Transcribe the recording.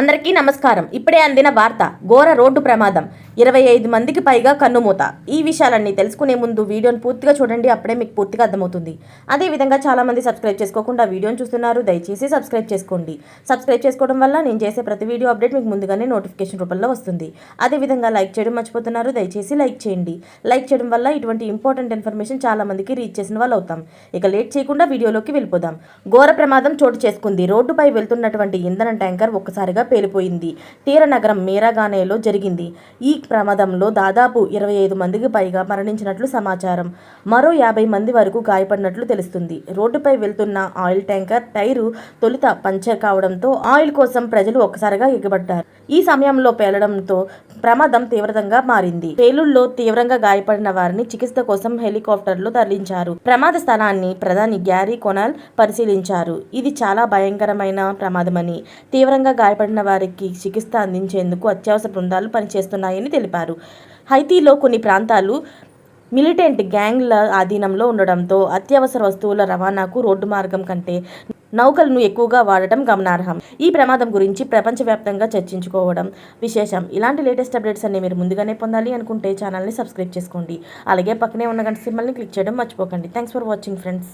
అందరికీ నమస్కారం. ఇప్పుడే అందిన వార్త. ఘోర రోడ్డు ప్రమాదం, 25 మందికి పైగా కన్నుమూత. ఈ విషయాలన్నీ తెలుసుకునే ముందు వీడియోని పూర్తిగా చూడండి, అప్పుడే మీకు పూర్తిగా అర్థమవుతుంది. అదేవిధంగా చాలామంది సబ్స్క్రైబ్ చేసుకోకుండా వీడియోని చూస్తున్నారు, దయచేసి సబ్స్క్రైబ్ చేసుకోండి. సబ్స్క్రైబ్ చేసుకోవడం వల్ల నేను చేసే ప్రతి వీడియో అప్డేట్ మీకు ముందుగానే నోటిఫికేషన్ రూపంలో వస్తుంది. అదేవిధంగా లైక్ చేయడం మర్చిపోతున్నారు, దయచేసి లైక్ చేయండి. లైక్ చేయడం వల్ల ఇటువంటి ఇంపార్టెంట్ ఇన్ఫర్మేషన్ చాలామందికి రీచ్ చేసిన వాళ్ళు అవుతాం. ఇక లేట్ చేయకుండా వీడియోలోకి వెళ్ళిపోదాం. ఘోర ప్రమాదం చోటు చేసుకుంది. రోడ్డుపై వెళ్తున్నటువంటి ఇంధన ట్యాంకర్ ఒక్కసారిగా పేలిపోయింది. తీర నగరం మీరాగానేలో జరిగింది. ఈ ప్రమాదంలో దాదాపు 25 మందికి పైగా మరణించినట్లు సమాచారం. మరో 50 మంది వరకు గాయపడినట్లు తెలుస్తుంది. రోడ్డుపై వెళ్తున్న ఆయిల్ ట్యాంకర్ టైరు తొలుత పంచర్ కావడంతో ఆయిల్ కోసం ప్రజలు ఒక్కసారిగా ఎగబడ్డారు. ఈ సమయంలో పేలడంతో ప్రమాదం తీవ్రంగా మారింది. పేలుళ్లో తీవ్రంగా గాయపడిన వారిని చికిత్స కోసం హెలికాప్టర్లో తరలించారు. ప్రమాద స్థలాన్ని ప్రధాని గ్యారీ కొనాల్ పరిశీలించారు. ఇది చాలా భయంకరమైన ప్రమాదమని, తీవ్రంగా గాయపడిన వారికి చికిత్స అందించేందుకు అత్యవసర బృందాలు పనిచేస్తున్నాయని తెలిపారు. హైతీలో కొన్ని ప్రాంతాలు మిలిటెంట్ గ్యాంగ్ల ఆధీనంలో ఉండడంతో అత్యవసర వస్తువుల రవాణాకు రోడ్డు మార్గం కంటే నౌకలను ఎక్కువగా వాడటం గమనార్హం. ఈ ప్రమాదం గురించి ప్రపంచవ్యాప్తంగా చర్చించుకోవడం విశేషం. ఇలాంటి లేటెస్ట్ అప్డేట్స్ అన్ని మీరు ముందుగానే పొందాలి అనుకుంటే ఛానల్ని సబ్స్క్రైబ్ చేసుకోండి. అలాగే పక్కనే ఉన్న గంట సింబల్ని క్లిక్ చేయడం మర్చిపోకండి. Thanks for watching friends.